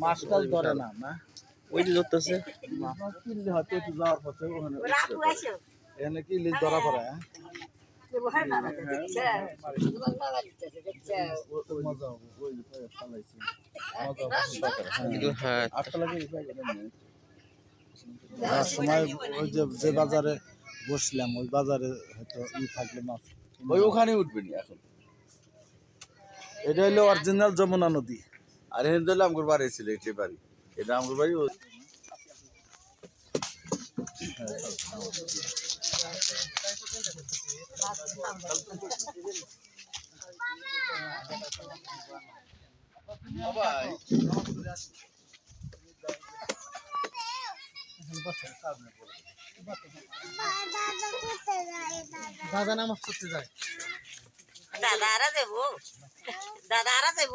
মাছ টাছ ধরে না না ওই যে ধরতেছে মাছ কিনলে হয়তো একটু যাওয়ার পথে ওখানে এখানে কি লিজ ধরা পড়ে হ্যাঁ মজা হবে ওই ফালাইছি যাওয়ার সময় ওই যে বাজারে বসলাম ওই বাজারে হয়তো থাকলে মাছ ওই ওখানে উঠবেনি এখন এটা হলো অরিজিনাল যমুনা নদী আর এখানে দিলে আমার বাড়ি ছিল এটাই বাড়ি এটা আমার বাড়ি দাদা নামাজ পড়তে যায় দাদারা দেবো দাদারা দেবো